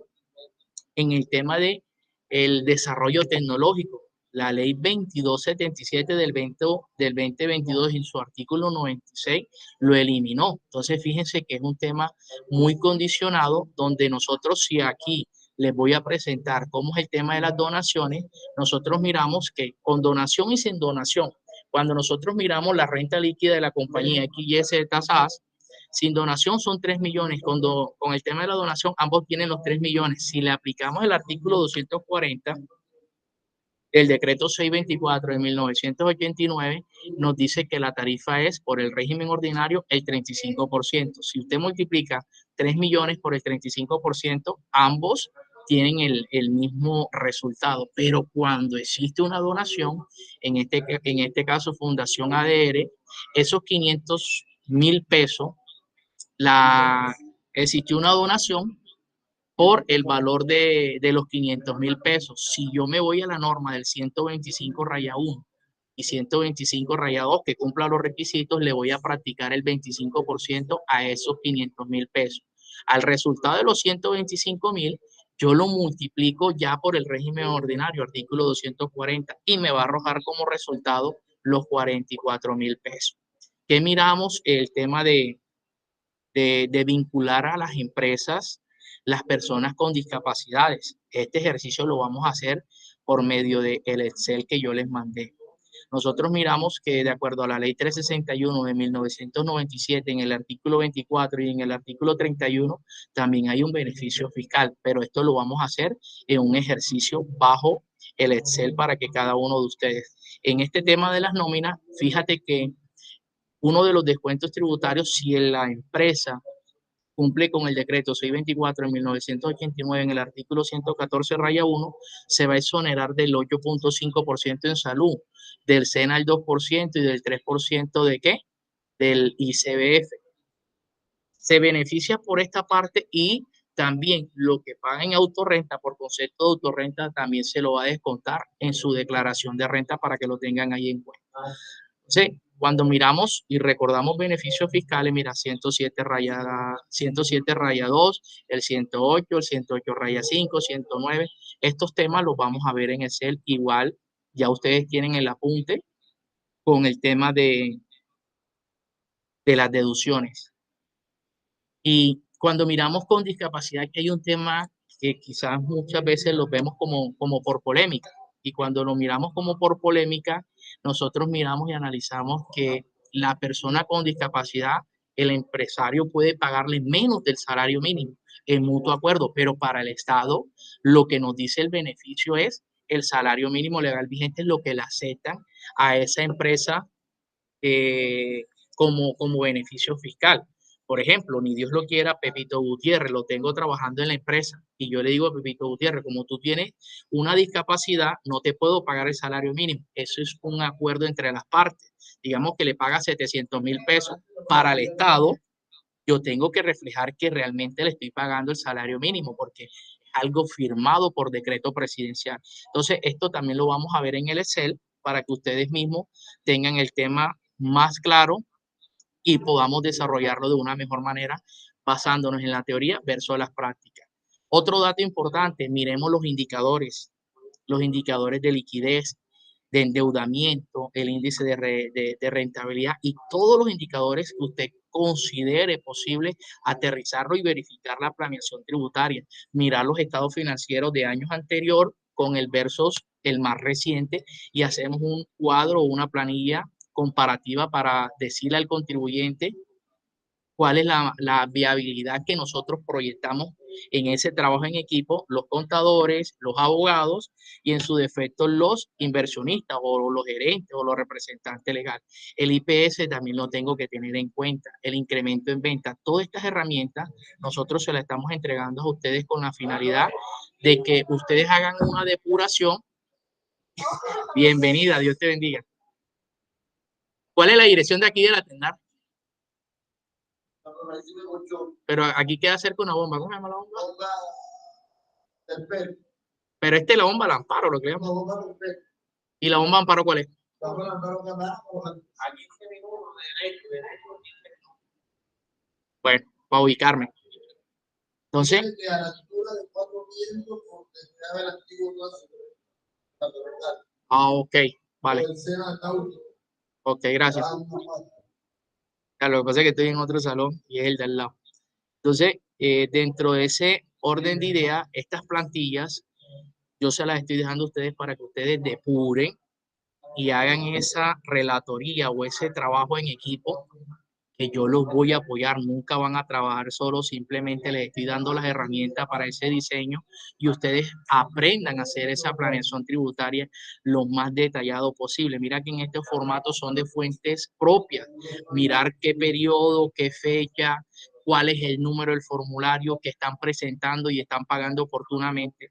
en el tema de el desarrollo tecnológico. La ley 2277 del 2022 en su artículo 96 lo eliminó. Entonces, fíjense que es un tema muy condicionado donde nosotros, si aquí les voy a presentar cómo es el tema de las donaciones, nosotros miramos que con donación y sin donación, cuando nosotros miramos la renta líquida de la compañía XYZ tasas, sin donación son 3 millones. Con el tema de la donación, ambos tienen los 3 millones. Si le aplicamos el artículo 240, el decreto 624 de 1989 nos dice que la tarifa es por el régimen ordinario el 35%. Si usted multiplica 3 millones por el 35%, ambos tienen el mismo resultado. Pero cuando existe una donación, en este caso Fundación ADR, esos 500.000 pesos, existió una donación por el valor de los 500.000 pesos. Si yo me voy a la norma del 125 raya 1 y 125 raya 2, que cumpla los requisitos, le voy a practicar el 25% a esos 500.000 pesos. Al resultado de los 125.000, yo lo multiplico ya por el régimen ordinario, artículo 240, y me va a arrojar como resultado los 44.000 pesos. ¿Qué miramos? El tema de vincular a las empresas, las personas con discapacidades. Este ejercicio lo vamos a hacer por medio del Excel que yo les mandé. Nosotros miramos que de acuerdo a la ley 361 de 1997, en el artículo 24 y en el artículo 31, también hay un beneficio fiscal, pero esto lo vamos a hacer en un ejercicio bajo el Excel para que cada uno de ustedes. En este tema de las nóminas, fíjate que uno de los descuentos tributarios, si la empresa cumple con el decreto 624 de 1989 en el artículo 114 raya 1, se va a exonerar del 8.5% en salud, del SENA al 2% y del 3% de ¿qué? Del ICBF. Se beneficia por esta parte y también lo que paga en autorrenta, por concepto de autorrenta, también se lo va a descontar en su declaración de renta para que lo tengan ahí en cuenta. Entonces, cuando miramos y recordamos beneficios fiscales, mira, 107 raya 2, el 108, el 108 raya 5, 109, estos temas los vamos a ver en Excel. Igual, ya ustedes tienen el apunte con el tema de las deducciones. Y cuando miramos con discapacidad, que hay un tema que quizás muchas veces lo vemos como por polémica. Y cuando lo miramos como por polémica, nosotros miramos y analizamos que la persona con discapacidad, el empresario puede pagarle menos del salario mínimo en mutuo acuerdo, pero para el Estado lo que nos dice el beneficio es el salario mínimo legal vigente, es lo que le aceptan a esa empresa como beneficio fiscal. Por ejemplo, ni Dios lo quiera, Pepito Gutiérrez, lo tengo trabajando en la empresa y yo le digo a Pepito Gutiérrez, como tú tienes una discapacidad, no te puedo pagar el salario mínimo. Eso es un acuerdo entre las partes. Digamos que le paga 700.000 pesos para el Estado, yo tengo que reflejar que realmente le estoy pagando el salario mínimo porque es algo firmado por decreto presidencial. Entonces, esto también lo vamos a ver en el Excel para que ustedes mismos tengan el tema más claro y podamos desarrollarlo de una mejor manera basándonos en la teoría versus las prácticas. Otro dato importante, miremos los indicadores de liquidez, de endeudamiento, el índice de rentabilidad y todos los indicadores que usted considere posible aterrizarlo y verificar la planeación tributaria. Mirar los estados financieros de años anterior con el versus el más reciente y hacemos un cuadro o una planilla comparativa para decirle al contribuyente cuál es la viabilidad que nosotros proyectamos en ese trabajo en equipo, los contadores, los abogados y en su defecto los inversionistas o los gerentes o los representantes legales. El IPS también lo tengo que tener en cuenta, el incremento en venta. Todas estas herramientas nosotros se las estamos entregando a ustedes con la finalidad de que ustedes hagan una depuración. Bienvenida, Dios te bendiga. ¿Cuál es la dirección de aquí de la tienda? Pero aquí queda cerca una bomba. ¿Cómo se llama la bomba? Pero la bomba la Amparo, lo que llaman. ¿Y la bomba Amparo cuál es? Bueno, para ubicarme. Entonces. Ok, vale. Ok, gracias. Lo que pasa es que estoy en otro salón y es el de al lado. Entonces, dentro de ese orden de ideas, estas plantillas, yo se las estoy dejando a ustedes para que ustedes depuren y hagan esa relatoría o ese trabajo en equipo que yo los voy a apoyar. Nunca van a trabajar solos, simplemente les estoy dando las herramientas para ese diseño y ustedes aprendan a hacer esa planeación tributaria lo más detallado posible. Mira que en estos formatos son de fuentes propias. Mirar qué periodo, qué fecha, cuál es el número del formulario que están presentando y están pagando oportunamente.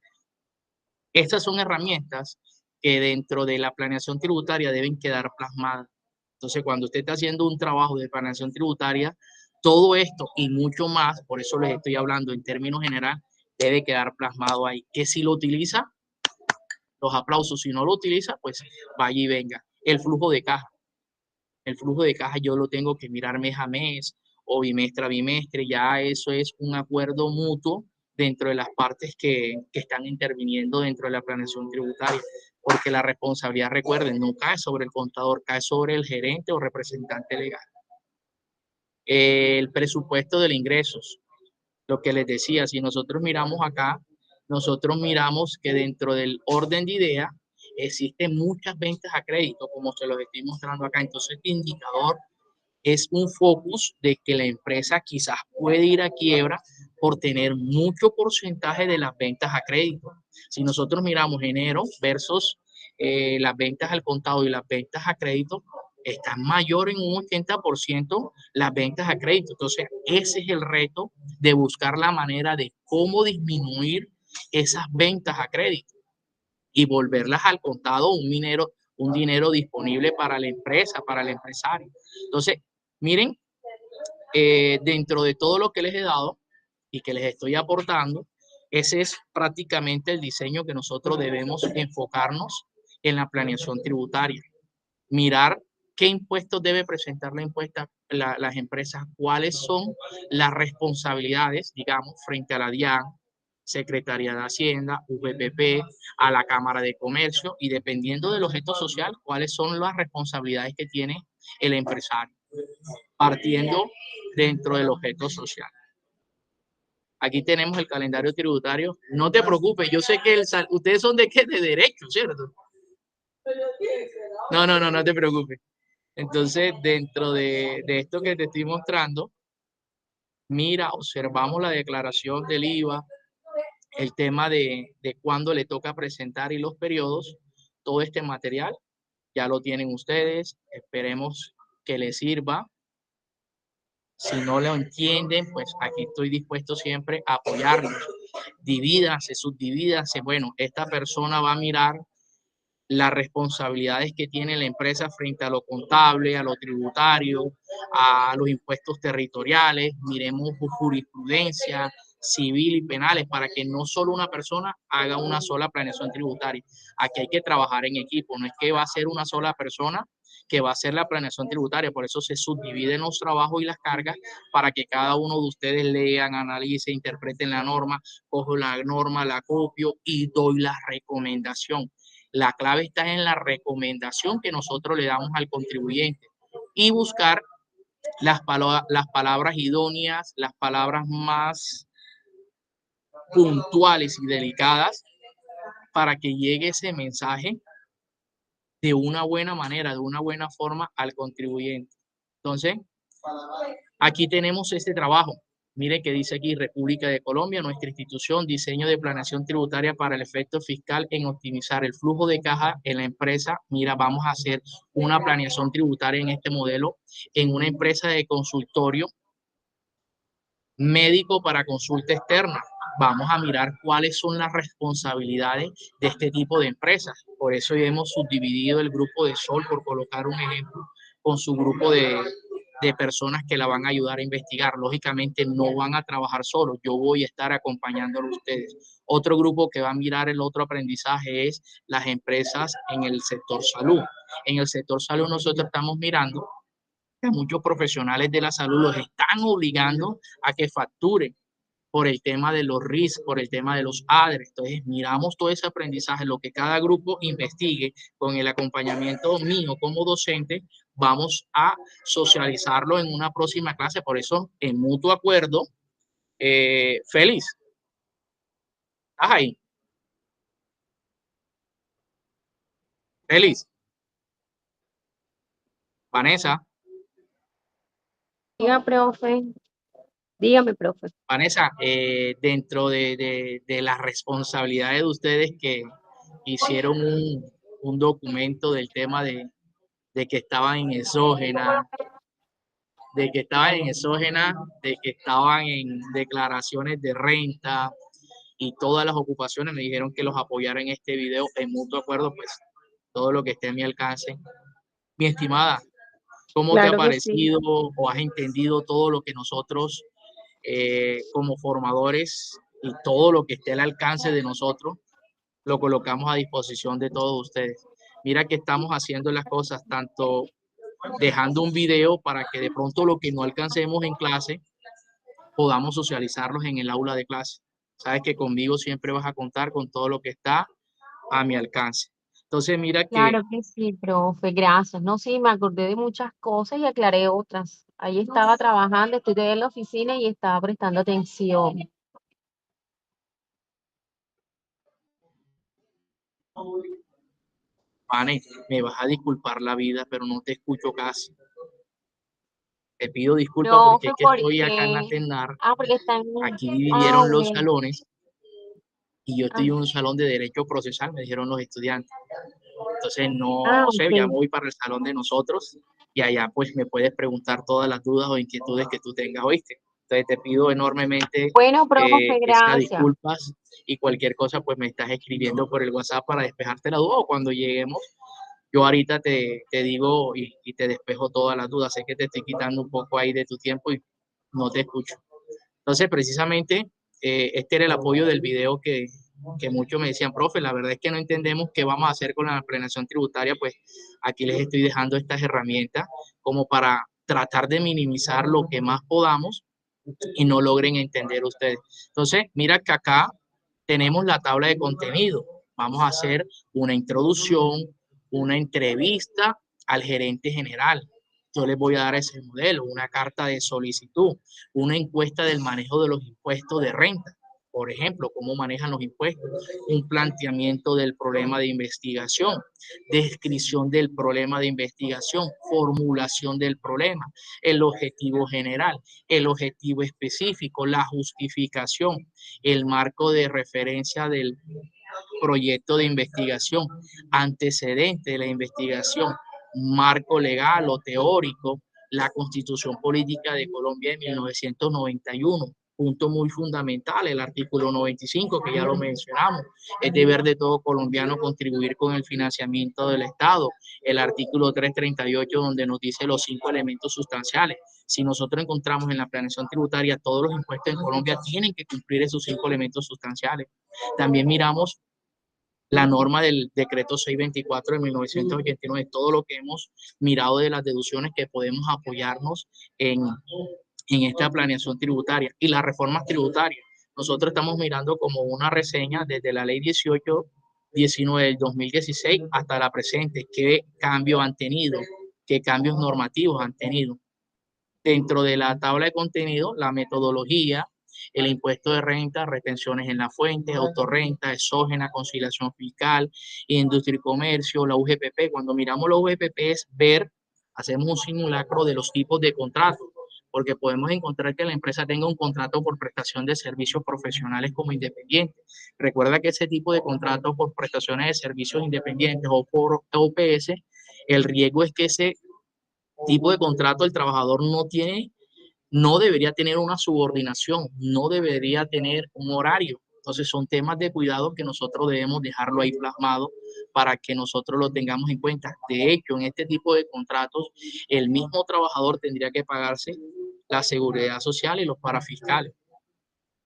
Estas son herramientas que dentro de la planeación tributaria deben quedar plasmadas. Entonces, cuando usted está haciendo un trabajo de planeación tributaria, todo esto y mucho más, por eso les estoy hablando en términos generales, debe quedar plasmado ahí. Que si lo utiliza, los aplausos. Si no lo utiliza, pues vaya y venga. El flujo de caja. El flujo de caja yo lo tengo que mirar mes a mes o bimestre a bimestre. Ya eso es un acuerdo mutuo dentro de las partes que están interviniendo dentro de la planeación tributaria. porque la responsabilidad, recuerden, no cae sobre el contador, cae sobre el gerente o representante legal. El presupuesto de los ingresos, lo que les decía, si nosotros miramos acá, nosotros miramos que dentro del orden de idea existen muchas ventas a crédito, como se los estoy mostrando acá. Entonces, este indicador es un focus de que la empresa quizás puede ir a quiebra por tener mucho porcentaje de las ventas a crédito. Si nosotros miramos enero versus las ventas al contado y las ventas a crédito, están mayor en un 80% las ventas a crédito. Entonces, ese es el reto de buscar la manera de cómo disminuir esas ventas a crédito y volverlas al contado un dinero disponible para la empresa, para el empresario. Entonces, miren, dentro de todo lo que les he dado y que les estoy aportando, ese es prácticamente el diseño que nosotros debemos enfocarnos en la planeación tributaria. Mirar qué impuestos debe presentar las empresas, cuáles son las responsabilidades, digamos, frente a la DIAN, Secretaría de Hacienda, VPP, a la Cámara de Comercio, y dependiendo del objeto social, cuáles son las responsabilidades que tiene el empresario, partiendo dentro del objeto social. Aquí tenemos el calendario tributario. No te preocupes, yo sé que ustedes son de qué, de derecho, ¿cierto? No te preocupes. Entonces, dentro de esto que te estoy mostrando, mira, observamos la declaración del IVA, el tema de cuándo le toca presentar y los periodos. Todo este material ya lo tienen ustedes. Esperemos que les sirva. Si no lo entienden, pues aquí estoy dispuesto siempre a apoyarlos. Divídanse, subdivídanse. Bueno, esta persona va a mirar las responsabilidades que tiene la empresa frente a lo contable, a lo tributario, a los impuestos territoriales. Miremos jurisprudencia civil y penales para que no solo una persona haga una sola planeación tributaria. Aquí hay que trabajar en equipo, no es que va a ser una sola persona que va a hacer la planeación tributaria, por eso se subdividen los trabajos y las cargas para que cada uno de ustedes lean, analicen, interpreten la norma, cojo la norma, la copio y doy la recomendación. La clave está en la recomendación que nosotros le damos al contribuyente y buscar las palabras idóneas, las palabras más puntuales y delicadas para que llegue ese mensaje de una buena manera, de una buena forma al contribuyente. Entonces, aquí tenemos este trabajo. Mire que dice aquí República de Colombia, nuestra institución, diseño de planeación tributaria para el efecto fiscal en optimizar el flujo de caja en la empresa. Mira, vamos a hacer una planeación tributaria en este modelo en una empresa de consultorio médico para consulta externa. Vamos a mirar cuáles son las responsabilidades de este tipo de empresas. Por eso hemos subdividido el grupo de Sol, por colocar un ejemplo, con su grupo de personas que la van a ayudar a investigar. Lógicamente no van a trabajar solos, yo voy a estar acompañándolo a ustedes. Otro grupo que va a mirar el otro aprendizaje es las empresas en el sector salud. En el sector salud nosotros estamos mirando que muchos profesionales de la salud los están obligando a que facturen por el tema de los RIS, por el tema de los ADRES. Entonces, miramos todo ese aprendizaje, lo que cada grupo investigue con el acompañamiento mío como docente, vamos a socializarlo en una próxima clase. Por eso, en mutuo acuerdo, Félix, ¿estás ahí? Félix, Vanessa. Diga, profe. Dígame, profe. Vanessa, dentro de las responsabilidades de ustedes que hicieron un documento del tema de que estaban en exógena, de que estaban en declaraciones de renta y todas las ocupaciones, me dijeron que los apoyara en este video en mutuo acuerdo, pues todo lo que esté a mi alcance. Mi estimada, ¿cómo te ha parecido o has entendido todo lo que nosotros como formadores y todo lo que esté al alcance de nosotros lo colocamos a disposición de todos ustedes? Mira que estamos haciendo las cosas tanto dejando un video para que de pronto lo que no alcancemos en clase podamos socializarlos en el aula de clase. Sabes que conmigo siempre vas a contar con todo lo que está a mi alcance. Entonces, mira que, Claro que sí, profe, gracias. No, sí, me acordé de muchas cosas y aclaré otras. Ahí estaba trabajando, estoy en la oficina y estaba prestando atención. Vane, me vas a disculpar la vida, pero no te escucho casi. Te pido disculpas porque Profe, es que ¿por estoy acá en la qué? TENAR, Ah, porque están. aquí Ah, dividieron los bueno. salones y yo estoy en Ah, un salón de Derecho Procesal, me dijeron los estudiantes. Entonces, no sé, ya me ok. voy para el salón de nosotros y allá pues me puedes preguntar todas las dudas o inquietudes que tú tengas, ¿oíste? Entonces te pido enormemente Bueno, profe, esas gracias. disculpas y cualquier cosa pues me estás escribiendo por el WhatsApp para despejarte la duda o cuando lleguemos, yo ahorita te digo y te despejo todas las dudas. Sé que te estoy quitando un poco ahí de tu tiempo y no te escucho. Entonces, precisamente, este era el apoyo del video que muchos me decían, profe, la verdad es que no entendemos qué vamos a hacer con la planeación tributaria, pues aquí les estoy dejando estas herramientas como para tratar de minimizar lo que más podamos y no logren entender ustedes. Entonces, mira que acá tenemos la tabla de contenido. Vamos a hacer una introducción, una entrevista al gerente general. Yo les voy a dar ese modelo, una carta de solicitud, una encuesta del manejo de los impuestos de renta. Por ejemplo, cómo manejan los impuestos, un planteamiento del problema de investigación, descripción del problema de investigación, formulación del problema, el objetivo general, el objetivo específico, la justificación, el marco de referencia del proyecto de investigación, antecedente de la investigación, marco legal o teórico, la Constitución Política de Colombia de 1991. Punto muy fundamental, el artículo 95, que ya lo mencionamos, es deber de todo colombiano contribuir con el financiamiento del Estado. El artículo 338, donde nos dice los 5 elementos sustanciales. Si nosotros encontramos en la planeación tributaria todos los impuestos en Colombia tienen que cumplir esos 5 elementos sustanciales. También miramos la norma del decreto 624 de 1989, todo lo que hemos mirado de las deducciones que podemos apoyarnos en esta planeación tributaria y las reformas tributarias. Nosotros estamos mirando como una reseña desde la ley 1819 del 2016 hasta la presente, qué cambios han tenido, qué cambios normativos han tenido. Dentro de la tabla de contenido, la metodología, el impuesto de renta, retenciones en la fuente, autorrenta, exógena, conciliación fiscal, industria y comercio, la UGPP. Cuando miramos la UGPP es ver, hacemos un simulacro de los tipos de contratos, porque podemos encontrar que la empresa tenga un contrato por prestación de servicios profesionales como independiente. Recuerda que ese tipo de contratos por prestaciones de servicios independientes o por OPS, el riesgo es que ese tipo de contrato el trabajador no debería tener una subordinación, no debería tener un horario. Entonces son temas de cuidado que nosotros debemos dejarlo ahí plasmado para que nosotros lo tengamos en cuenta. De hecho, en este tipo de contratos, el mismo trabajador tendría que pagarse la seguridad social y los parafiscales.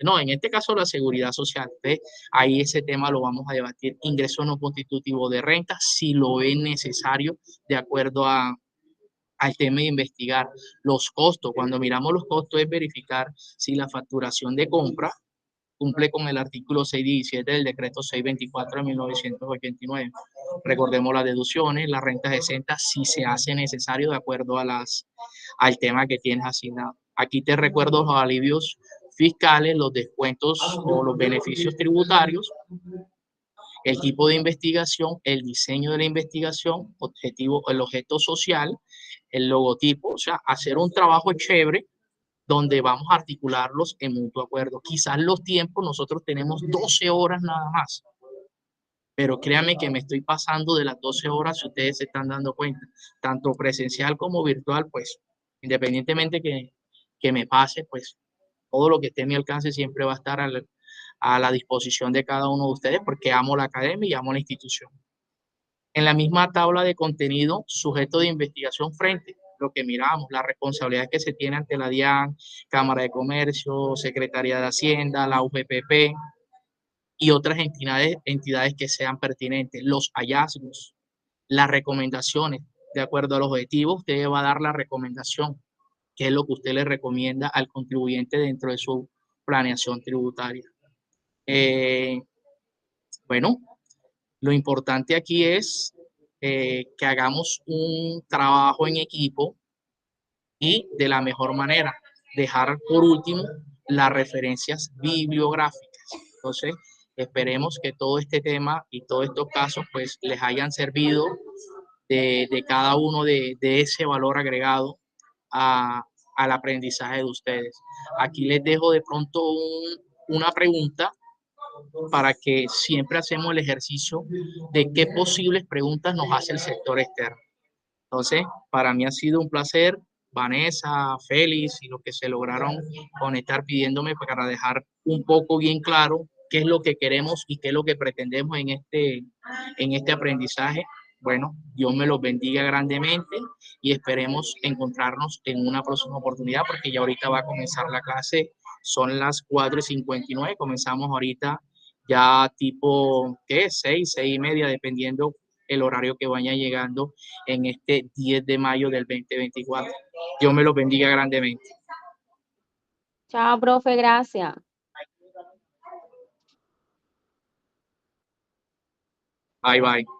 No, en este caso la seguridad social. ¿Ves? Ahí ese tema lo vamos a debatir. Ingreso no constitutivo de renta, si lo es necesario, de acuerdo al tema de investigar los costos. Cuando miramos los costos es verificar si la facturación de compra cumple con el artículo 617 del decreto 624 de 1989. Recordemos las deducciones, las rentas exentas, si se hace necesario de acuerdo al tema que tienes asignado. Aquí te recuerdo los alivios fiscales, los descuentos o los beneficios tributarios, el tipo de investigación, el diseño de la investigación, objetivo, el objeto social, el logotipo, o sea, hacer un trabajo chévere donde vamos a articularlos en mutuo acuerdo. Quizás los tiempos, nosotros tenemos 12 horas nada más, pero créanme que me estoy pasando de las 12 horas si ustedes se están dando cuenta, tanto presencial como virtual, pues independientemente que me pase, pues todo lo que esté a mi alcance siempre va a estar a la disposición de cada uno de ustedes porque amo la academia y amo la institución. En la misma tabla de contenido, sujeto de investigación frente, lo que miramos, la responsabilidad que se tiene ante la DIAN, Cámara de Comercio, Secretaría de Hacienda, la UGPP y otras entidades que sean pertinentes, los hallazgos, las recomendaciones. De acuerdo a los objetivos, usted va a dar la recomendación, que es lo que usted le recomienda al contribuyente dentro de su planeación tributaria. Eh, bueno, Lo importante aquí es que hagamos un trabajo en equipo y de la mejor manera. Dejar por último las referencias bibliográficas. Entonces, esperemos que todo este tema y todos estos casos pues les hayan servido de cada uno de ese valor agregado a, al aprendizaje de ustedes. Aquí les dejo de pronto una pregunta para que siempre hacemos el ejercicio de qué posibles preguntas nos hace el sector externo. Entonces, para mí ha sido un placer, Vanessa, Félix y los que se lograron conectar pidiéndome para dejar un poco bien claro qué es lo que queremos y qué es lo que pretendemos en este aprendizaje. Bueno, Dios me los bendiga grandemente y esperemos encontrarnos en una próxima oportunidad porque ya ahorita va a comenzar la clase, son las 4:59, comenzamos ahorita ya tipo, ¿qué? 6:30, dependiendo el horario que vaya llegando en este 10 de mayo del 2024. Dios me los bendiga grandemente. Chao, profe, gracias. Bye, bye.